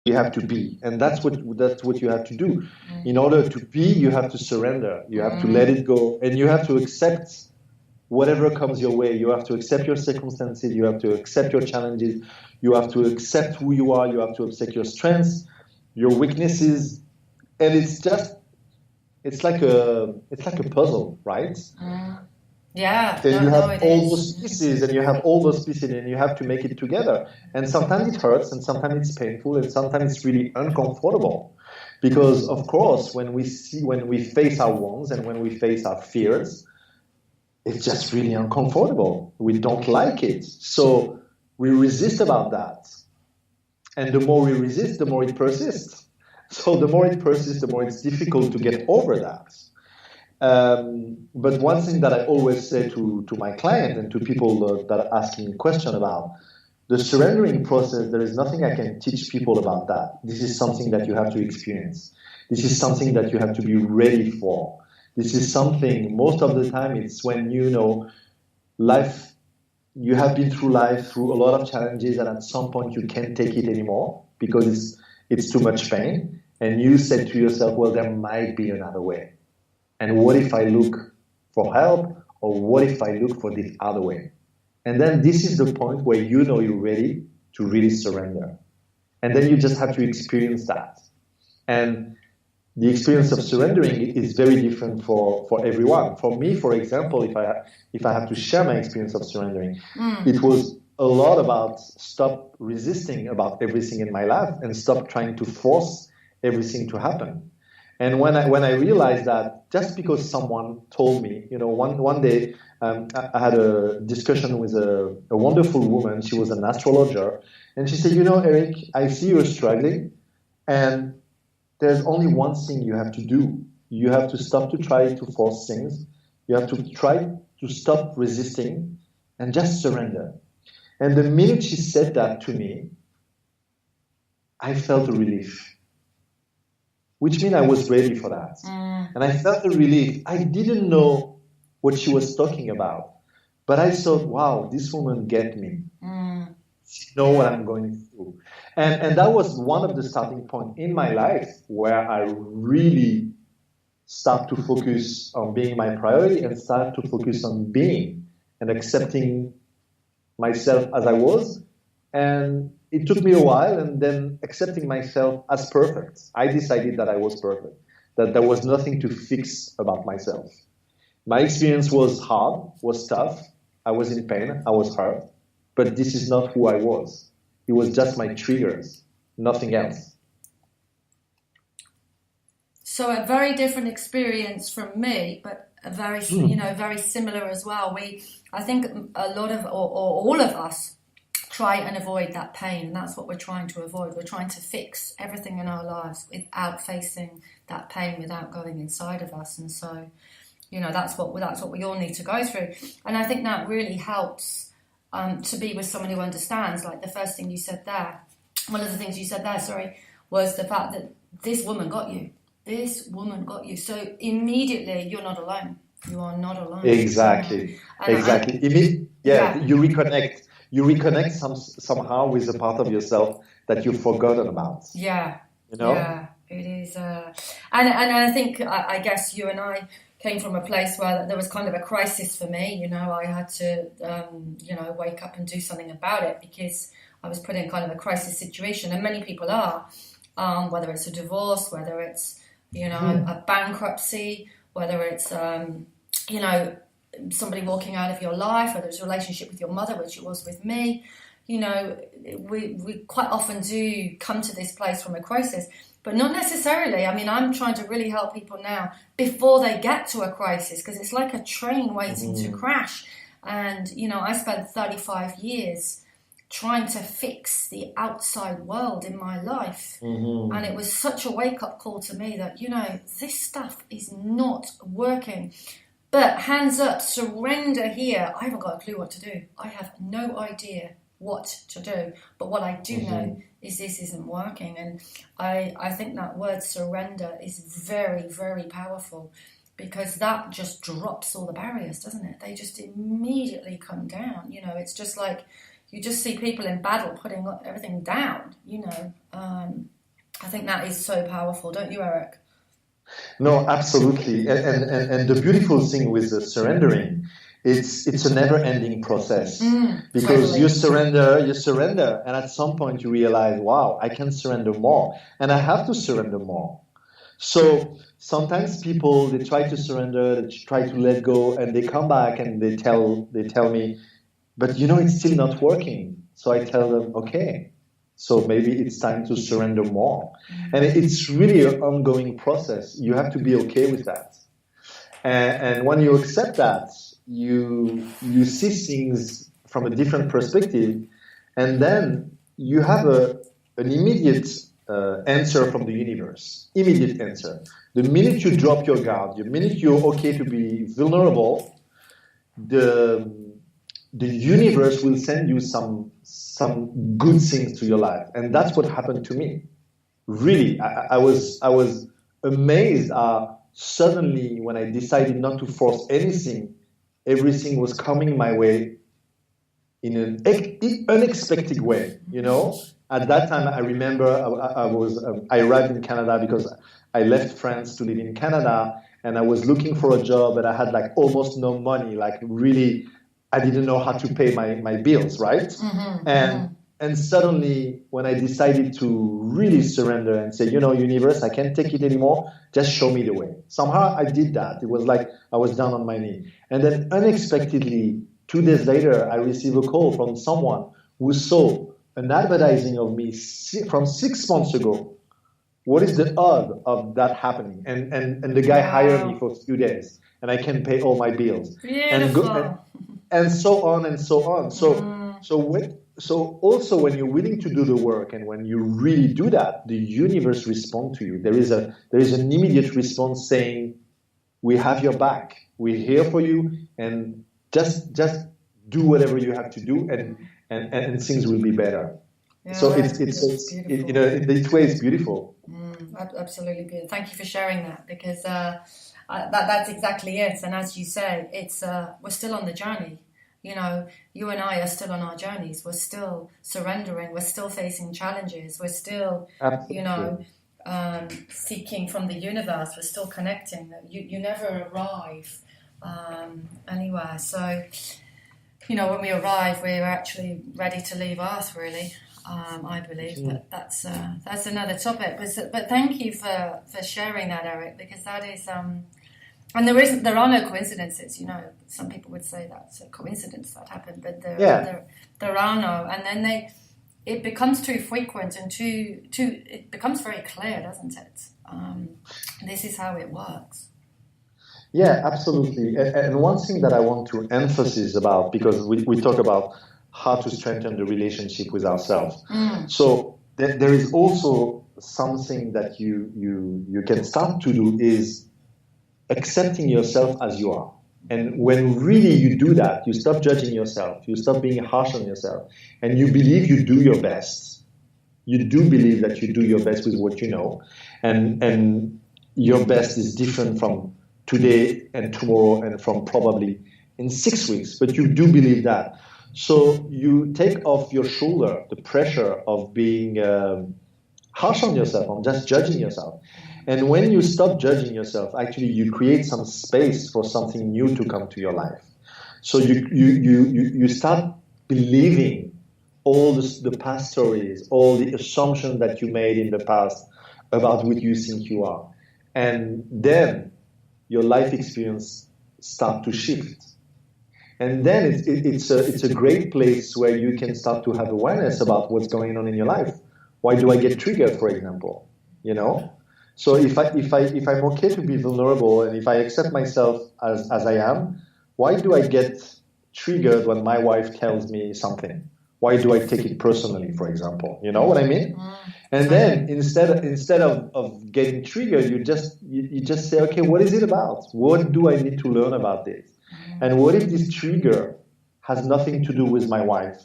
you have to be, and that's what you have to do. In order to be, you have to surrender, you have to let it go, and you have to accept whatever comes your way. You have to accept your circumstances, you have to accept your challenges, you have to accept who you are, you have to accept your strengths, your weaknesses, and it's like a puzzle, right? Yeah, And you no, have it all is. those pieces, and you have all those pieces, and you have to make it together. And sometimes it hurts, and sometimes it's painful, and sometimes it's really uncomfortable. Because of course, when we face our wounds and when we face our fears, it's just really uncomfortable. We don't like it. So we resist about that. And the more we resist, the more it persists. So the more it persists, the more it's difficult to get over that. But one thing that I always say to my client and to people that are asking me question about the surrendering process, there is nothing I can teach people about that. This is something that you have to experience. This is something that you have to be ready for. This is something, most of the time, it's when life, you have been through life through a lot of challenges, and at some point you can't take it anymore because it's too much pain. And you said to yourself, well, there might be another way. And what if I look for help? Or what if I look for this other way? And then this is the point where you're ready to really surrender. And then you just have to experience that. And the experience of surrendering is very different for everyone. For me, for example, if I have to share my experience of surrendering, it was a lot about stop resisting about everything in my life and stop trying to force everything to happen. And when I realized that just because someone told me, one day I had a discussion with a wonderful woman. She was an astrologer, and she said, Eric, I see you're struggling, and there's only one thing you have to do. You have to stop to try to force things. You have to try to stop resisting and just surrender. And the minute she said that to me, I felt a relief, which means I was ready for that. And I felt a relief. I didn't know what she was talking about, but I thought, wow, this woman get me. She know what I'm going through. And that was one of the starting points in my life where I really start to focus on being my priority and start to focus on being and accepting myself as I was. And it took me a while, and then accepting myself as perfect. I decided that I was perfect, that there was nothing to fix about myself. My experience was hard, was tough. I was in pain, I was hurt, but this is not who I was. It was just my triggers, nothing else. So a very different experience from me, but a very, very similar as well. I think a lot of, or all of us, try and avoid that pain, and that's what we're trying to avoid. We're trying to fix everything in our lives without facing that pain, without going inside of us. And so, that's what we all need to go through. And I think that really helps to be with someone who understands. Like the first thing you said there, one of the things you said there, was the fact that this woman got you. This woman got you. So immediately you're not alone. You are not alone. Exactly. You reconnect. You reconnect somehow with a part of yourself that you've forgotten about. Yeah. Yeah, it is. And I think, I guess you and I came from a place where there was kind of a crisis for me. I had to, wake up and do something about it because I was put in kind of a crisis situation. And many people are, whether it's a divorce, whether it's, a bankruptcy, whether it's, somebody walking out of your life, whether it's a relationship with your mother, which it was with me. We quite often do come to this place from a crisis, but not necessarily. I mean, I'm trying to really help people now before they get to a crisis, because it's like a train waiting to crash. And, I spent 35 years trying to fix the outside world in my life. And it was such a wake-up call to me that, this stuff is not working. But hands up, surrender here. I haven't got a clue what to do. I have no idea what to do. But what I do know is this isn't working. And I think that word surrender is very, very powerful, because that just drops all the barriers, doesn't it? They just immediately come down. It's just like, you just see people in battle putting everything down, you know. I think that is so powerful, don't you, Eric? No, absolutely. And the beautiful thing with the surrendering, it's a never-ending process, because totally. you surrender, and at some point you realize, wow, I can surrender more, and I have to surrender more. So sometimes people, they try to surrender, they try to let go, and they come back and they tell me, but you know, it's still not working. So I tell them, okay, so maybe it's time to surrender more. And it's really an ongoing process. You have to be okay with that. And when you accept that, you see things from a different perspective, and then you have an immediate answer from the universe. Immediate answer. The minute you drop your guard, the minute you're okay to be vulnerable, the universe will send you some good things to your life, and that's what happened to me. Really, I was amazed. Suddenly, when I decided not to force anything, everything was coming my way in an unexpected way. You know, at that time, I remember I arrived in Canada because I left France to live in Canada, and I was looking for a job, and I had like almost no money, like really. I didn't know how to pay my bills, right? And suddenly, when I decided to really surrender and say, you know, universe, I can't take it anymore, just show me the way. Somehow I did that. It was like I was down on my knee. And then unexpectedly, 2 days later, I received a call from someone who saw an advertising of me from 6 months ago. What is the odd of that happening? And the guy hired me for a few days, and I can pay all my bills. Beautiful. And so on and so on. So also when you're willing to do the work, and when you really do that, the universe responds to you. There is an immediate response saying, "We have your back. We're here for you, and just do whatever you have to do, and things will be better." Yeah, so it's you know, in this way, it's beautiful. Absolutely beautiful. Thank you for sharing that, because that's exactly it. And as you say, it's we're still on the journey. You know, you and I are still on our journeys. We're still surrendering. We're still facing challenges. We're still, Absolutely. you know, seeking from the universe. We're still connecting. You never arrive anywhere. So, you know, when we arrive, we're actually ready to leave Earth, really. I believe, but that's another topic. But thank you for sharing that, Eric, because that is and there are no coincidences. You know, some people would say that's a coincidence that happened, but there are no. And then it becomes too frequent and it becomes very clear, doesn't it? This is how it works. Yeah, absolutely. And one thing that I want to emphasize about, because we talk about how to strengthen the relationship with ourselves. So there is also something that you can start to do is accepting yourself as you are. And when really you do that, you stop judging yourself, you stop being harsh on yourself, and you believe you do your best. You do believe that you do your best with what you know, and your best is different from today and tomorrow and from probably in 6 weeks, but you do believe that. So you take off your shoulder the pressure of being harsh on yourself, on just judging yourself. And when you stop judging yourself, actually you create some space for something new to come to your life. So you start believing all the past stories, all the assumptions that you made in the past about what you think you are. And then your life experience start to shift. And then it's a great place where you can start to have awareness about what's going on in your life. Why do I get triggered, for example? You know? So if I'm okay to be vulnerable, and if I accept myself as I am, why do I get triggered when my wife tells me something? Why do I take it personally, for example? You know what I mean? And then instead of getting triggered, you just say, okay, what is it about? What do I need to learn about this? And what if this trigger has nothing to do with my wife?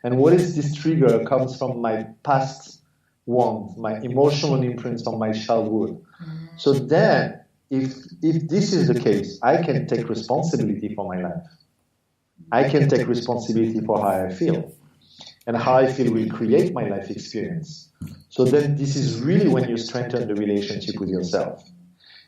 And what if this trigger comes from my past wounds, my emotional imprints from my childhood? So then, if this is the case, I can take responsibility for my life. I can take responsibility for how I feel. and how I feel will create my life experience. So then this is really when you strengthen the relationship with yourself.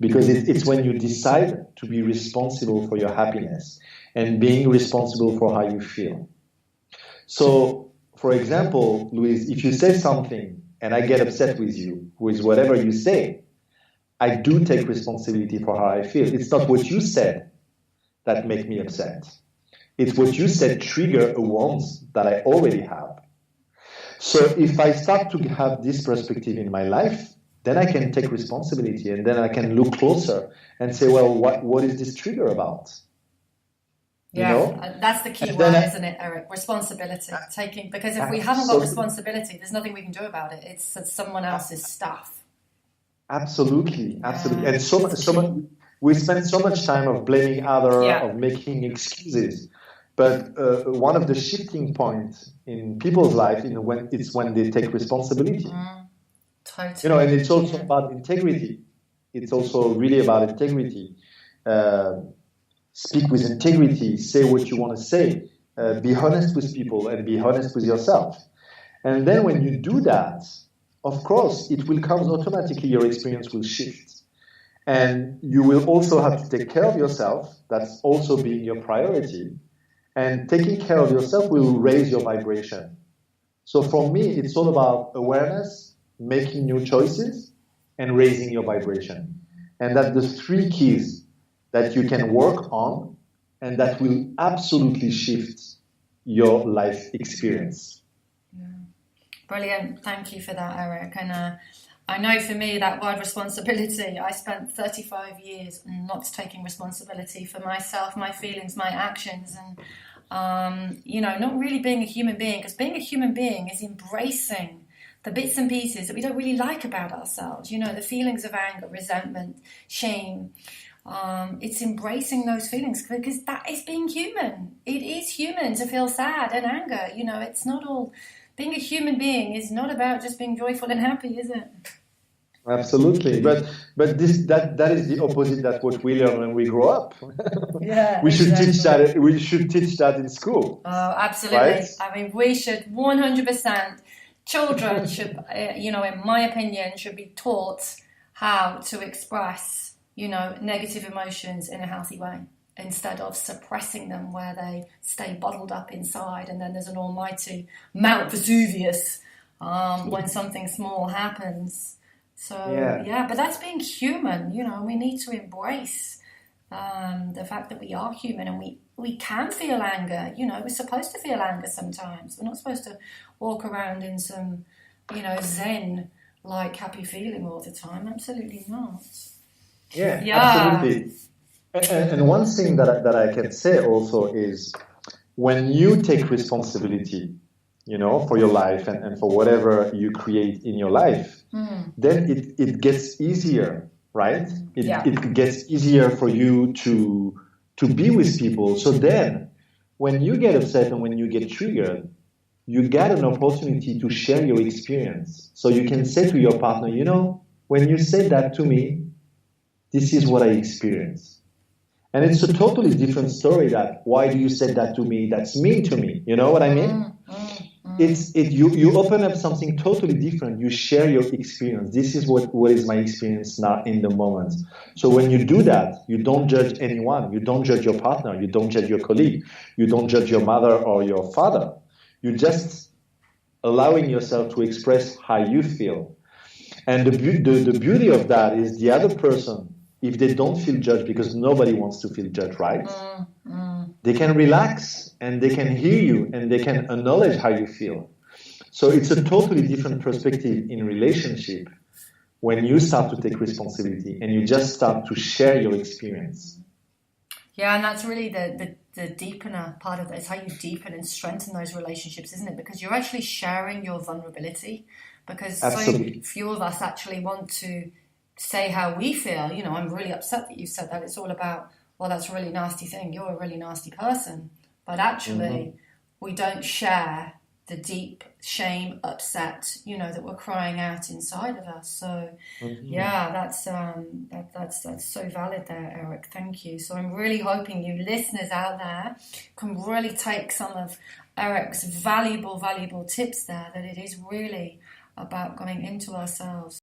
Because it's when you decide to be responsible for your happiness and being responsible for how you feel. So, for example, Louise, if you say something and I get upset with you, with whatever you say, I do take responsibility for how I feel. It's not what you said that make me upset. It's what you said trigger a wound that I already have. So if I start to have this perspective in my life, then I can take responsibility, and then I can look closer and say, well, what is this trigger about? Yeah, that's the key word, isn't it, Eric? Responsibility. Because if we haven't got responsibility, there's nothing we can do about it. It's someone else's stuff. Absolutely. And we spend so much time of blaming others, of making excuses. But one of the shifting points in people's life, when they take responsibility. Totally. And it's also about integrity. It's also really about integrity. Speak with integrity. Say what you want to say. Be honest with people and be honest with yourself. And then when you do that, of course, it will come automatically. Your experience will shift. And you will also have to take care of yourself. That's also being your priority. And taking care of yourself will raise your vibration. So for me, it's all about awareness, making new choices, and raising your vibration. And that's the three keys that you can work on and that will absolutely shift your life experience. Yeah. Brilliant. Thank you for that, Eric. And I know for me that word responsibility, I spent 35 years not taking responsibility for myself, my feelings, my actions, and not really being a human being, because being a human being is embracing the bits and pieces that we don't really like about ourselves, the feelings of anger, resentment, shame. It's embracing those feelings, because that is being human. It is human to feel sad and anger. It's not all, being a human being is not about just being joyful and happy, is it? Absolutely, but that is the opposite that what we learn when we grow up. Yeah, we should teach that. We should teach that in school. Oh, absolutely. Right? I mean, we should 100%. Children should, in my opinion, should be taught how to express, negative emotions in a healthy way, instead of suppressing them where they stay bottled up inside, and then there's an almighty Mount Vesuvius when something small happens. So, but that's being human, we need to embrace the fact that we are human, and we can feel anger. We're supposed to feel anger sometimes. We're not supposed to walk around in some, zen-like happy feeling all the time. Absolutely not. Yeah. Absolutely. And one thing that I can say also is, when you take responsibility, for your life and for whatever you create in your life, then it gets easier, right? It gets easier for you to be with people. So then, when you get upset and when you get triggered, you get an opportunity to share your experience. So you can say to your partner, when you said that to me, this is what I experienced. And it's a totally different story that, why do you say that to me? That's mean to me. You know what I mean? You open up something totally different. You share your experience. This is what is my experience now in the moment. So when you do that, you don't judge anyone. You don't judge your partner. You don't judge your colleague. You don't judge your mother or your father. You're just allowing yourself to express how you feel. And the beauty of that is the other person, if they don't feel judged, because nobody wants to feel judged, right? They can relax and they can hear you and they can acknowledge how you feel. So it's a totally different perspective in relationship when you start to take responsibility and you just start to share your experience. Yeah, and that's really the deepener part of it. It's how you deepen and strengthen those relationships, isn't it? Because you're actually sharing your vulnerability. Because Absolutely. So few of us actually want to say how we feel. I'm really upset that you said that. It's all about, well, that's a really nasty thing. You're a really nasty person. But actually, we don't share the deep shame, upset, you know, that we're crying out inside of us. So yeah, that's so valid there, Eric. Thank you. So I'm really hoping you listeners out there can really take some of Eric's valuable tips there, that it is really about going into ourselves.